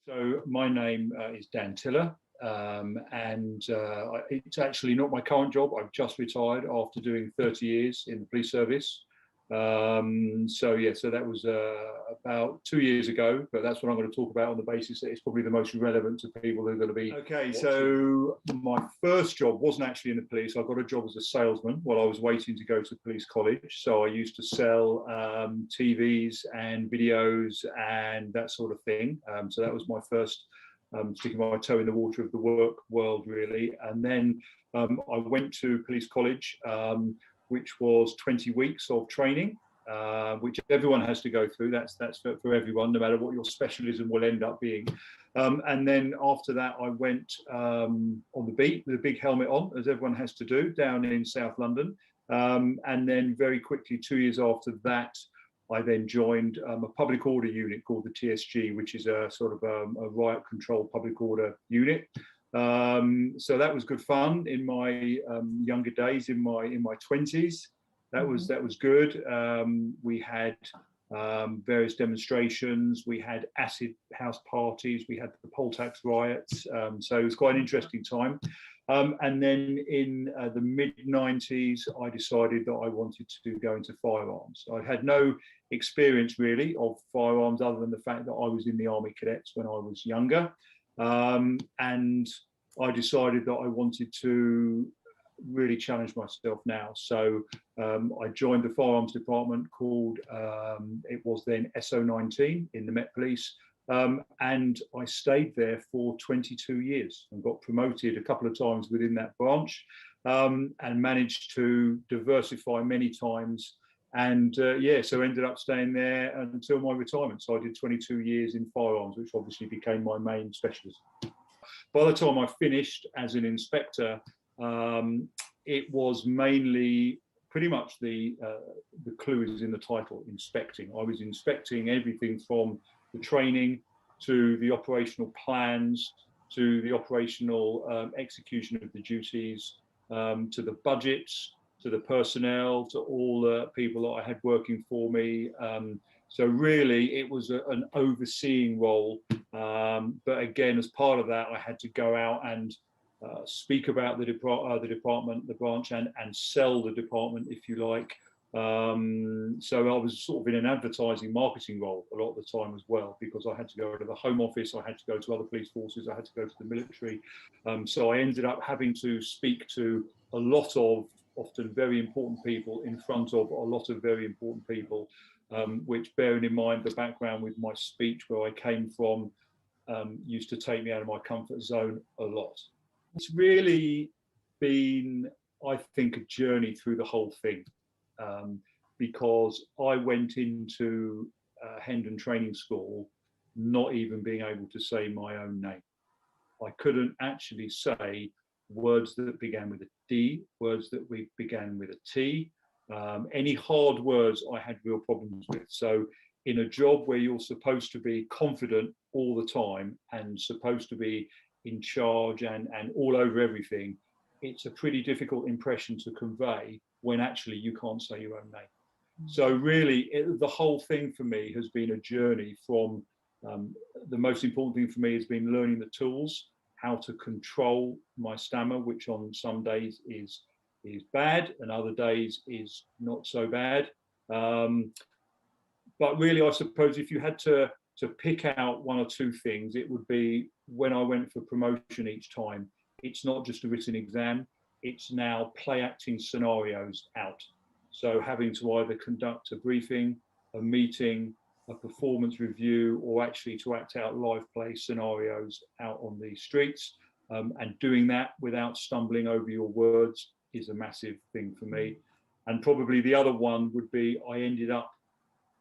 So my name is Dan Tiller, and it's actually not my current job. I've just retired after doing 30 years in the police service. So that was about 2 years ago, but that's what I'm going to talk about on the basis that it's probably the most relevant to people who are going to be. Okay, watching. So my first job wasn't actually in the police. I got a job as a salesman while I was waiting to go to police college. So I used to sell TVs and videos and that sort of thing. So that was my first sticking my toe in the water of the work world, really. And then I went to police college, which was 20 weeks of training, which everyone has to go through. That's for everyone, no matter what your specialism will end up being. And then after that, I went on the beat with a big helmet on, as everyone has to do, down in South London. And then very quickly, 2 years after that, I then joined a public order unit called the TSG, which is a sort of a riot control public order unit. So that was good fun in my younger days, in my 20s. That was good. We had various demonstrations. We had acid house parties. We had the poll tax riots. So it was quite an interesting time. And then in the mid-90s, I decided that I wanted to go into firearms. I had no experience really of firearms other than the fact that I was in the Army Cadets when I was younger. And I decided that I wanted to really challenge myself now. So I joined the firearms department called, it was then SO19 in the Met Police. And I stayed there for 22 years and got promoted a couple of times within that branch, and managed to diversify many times. And so ended up staying there until my retirement. So I did 22 years in firearms, which obviously became my main specialism. By the time I finished as an inspector, it was mainly pretty much the clue is in the title, inspecting. I was inspecting everything from the training to the operational plans, to the operational execution of the duties, to the budgets, to the personnel, to all the people that I had working for me. So really, it was an overseeing role. But again, as part of that, I had to go out and speak about the department, the branch, and sell the department, if you like. So I was sort of in an advertising marketing role a lot of the time as well, because I had to go to the Home Office, I had to go to other police forces, I had to go to the military. So I ended up having to speak to a lot of often very important people in front of a lot of very important people, which, bearing in mind the background with my speech where I came from, used to take me out of my comfort zone a lot. It's really been, I think, a journey through the whole thing, because I went into Hendon Training School not even being able to say my own name. I couldn't actually say words that began with a D, words that began with a T. Any hard words I had real problems with. So in a job where you're supposed to be confident all the time and supposed to be in charge and all over everything, it's a pretty difficult impression to convey when actually you can't say your own name. So really, the whole thing for me has been a journey from, the most important thing for me has been learning the tools, how to control my stammer, which on some days is bad and other days is not so bad. But really, I suppose if you had to pick out one or two things, it would be when I went for promotion each time, it's not just a written exam, it's now play acting scenarios out. So having to either conduct a briefing, a meeting, a performance review, or actually to act out live play scenarios out on the streets. And doing that without stumbling over your words is a massive thing for me. And probably the other one would be, I ended up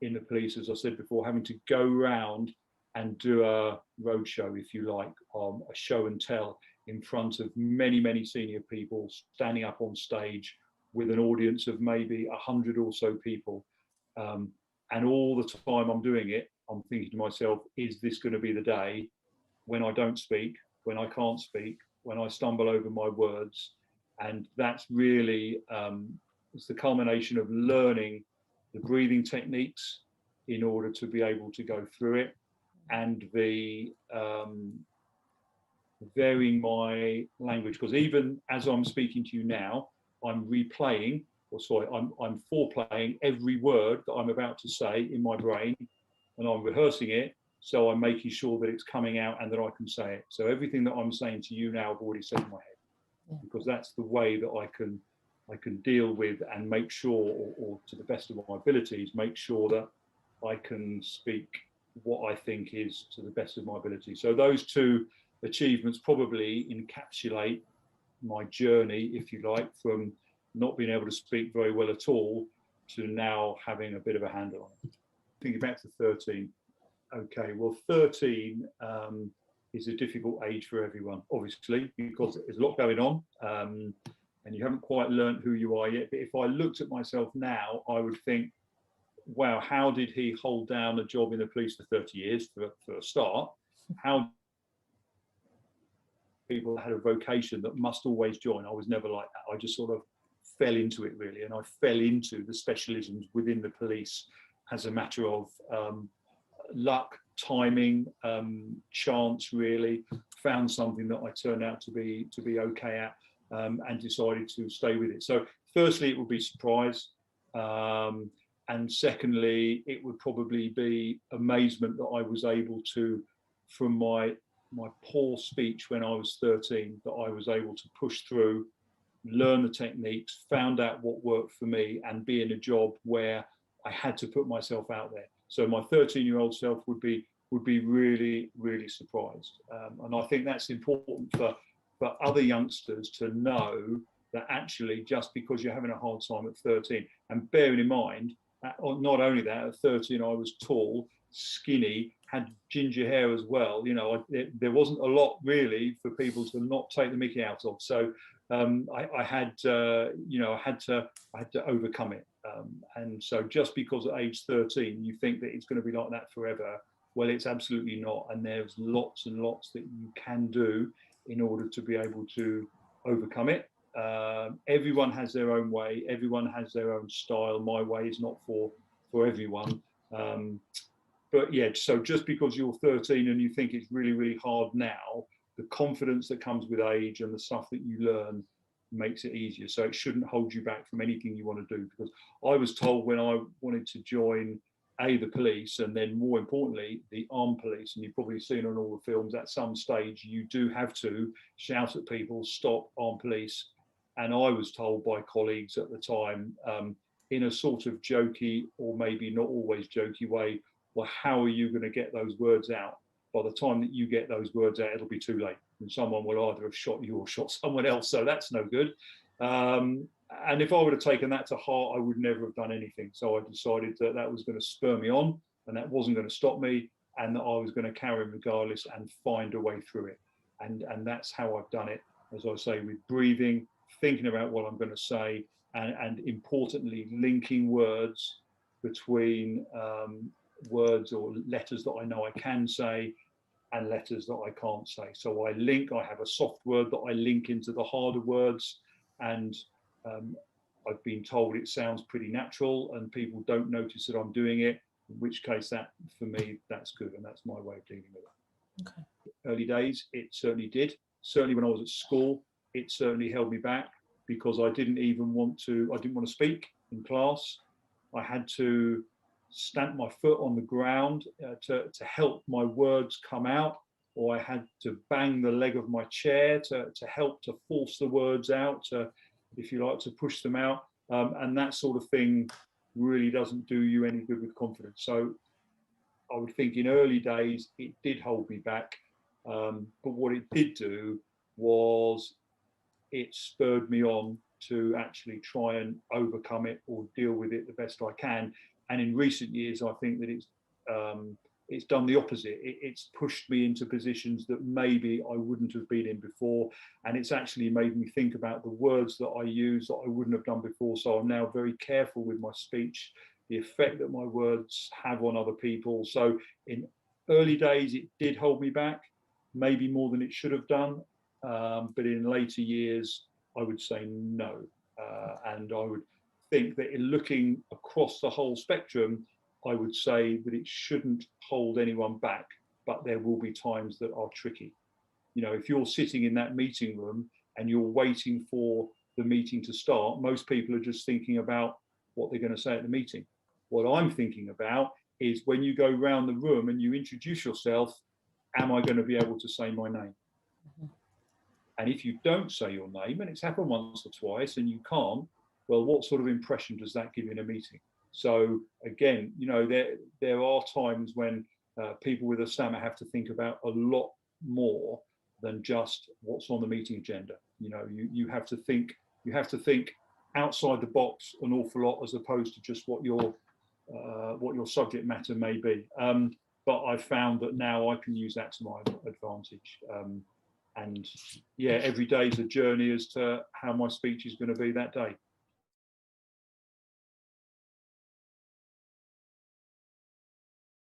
in the police, as I said before, having to go around and do a roadshow, if you like, a show and tell in front of many, many senior people, standing up on stage with an audience of maybe 100 or so people. And all the time I'm doing it, I'm thinking to myself, is this going to be the day when I don't speak, when I can't speak, when I stumble over my words? And that's really, it's the culmination of learning the breathing techniques in order to be able to go through it. and the varying my language, because even as I'm speaking to you now, I'm replaying, or sorry, I'm foreplaying every word that I'm about to say in my brain, and I'm rehearsing it. So I'm making sure that it's coming out and that I can say it. So everything that I'm saying to you now, I've already said in my head, because that's the way that I can deal with and make sure, or to the best of my abilities, make sure that I can speak what I think is to the best of my ability. So those two achievements probably encapsulate my journey, if you like, from not being able to speak very well at all to now having a bit of a handle on it. Thinking back to 13, okay, well, 13 is a difficult age for everyone, obviously, because there's a lot going on, and you haven't quite learned who you are yet. But if I looked at myself now, I would think, wow, how did he hold down a job in the police for 30 years, for a start? How people had a vocation that must always join. I was never like that. I just sort of fell into it, really, and I fell into the specialisms within the police as a matter of luck, timing, chance, really. Found something that I turned out to be okay at, and decided to stay with it. So firstly, it would be surprise, and secondly, it would probably be amazement that I was able to, from my poor speech when I was 13, that I was able to push through, learn the techniques, found out what worked for me, and be in a job where I had to put myself out there. So my 13-year-old self would be really, really surprised. And I think that's important for other youngsters to know that actually, just because you're having a hard time at 13, and bearing in mind, not only that, at 13 I was tall, skinny, had ginger hair as well. You know, there wasn't a lot really for people to not take the mickey out of. So I had to overcome it. And so just because at age 13 you think that it's going to be like that forever, well, it's absolutely not. And there's lots and lots that you can do in order to be able to overcome it. Everyone has their own way. Everyone has their own style. My way is not for everyone. But yeah, so just because you're 13 and you think it's really, really hard now, the confidence that comes with age and the stuff that you learn makes it easier. So it shouldn't hold you back from anything you want to do. Because I was told when I wanted to join the police, and then more importantly, the armed police, and you've probably seen on all the films, at some stage you do have to shout at people, stop, armed police. And I was told by colleagues at the time, in a sort of jokey, or maybe not always jokey way, well, how are you going to get those words out? By the time that you get those words out, it'll be too late, and someone will either have shot you or shot someone else. So that's no good. And if I would have taken that to heart, I would never have done anything. So I decided that that was going to spur me on, and that wasn't going to stop me, and that I was going to carry on regardless and find a way through it. And that's how I've done it, as I say, with breathing, thinking about what I'm going to say, and importantly, linking words between words or letters that I know I can say and letters that I can't say. So I have a soft word that I link into the harder words, and I've been told it sounds pretty natural and people don't notice that I'm doing it, in which case that, for me, that's good, and that's my way of dealing with it. Okay. Early days, it certainly did. Certainly when I was at school, it certainly held me back, because I didn't want to speak in class. I had to stamp my foot on the ground to help my words come out, or I had to bang the leg of my chair to help to force the words out, if you like, to push them out. And that sort of thing really doesn't do you any good with confidence. So I would think in early days, it did hold me back. But what it did do was it spurred me on to actually try and overcome it or deal with it the best I can. And in recent years, I think that it's done the opposite. It's pushed me into positions that maybe I wouldn't have been in before. And it's actually made me think about the words that I use that I wouldn't have done before. So I'm now very careful with my speech, the effect that my words have on other people. So in early days, it did hold me back, maybe more than it should have done. But in later years, I would say no. And I would think that in looking across the whole spectrum, I would say that it shouldn't hold anyone back. but there will be times that are tricky. You know, if you're sitting in that meeting room and you're waiting for the meeting to start, most people are just thinking about what they're going to say at the meeting. What I'm thinking about is when you go around the room and you introduce yourself, am I going to be able to say my name? And if you don't say your name, and it's happened once or twice and you can't, well, what sort of impression does that give in a meeting? So again, you know, there are times when people with a stammer have to think about a lot more than just what's on the meeting agenda. You know, you have to think outside the box an awful lot, as opposed to just what your subject matter may be. But I've found that now I can use that to my advantage. And yeah, every day is a journey as to how my speech is going to be that day.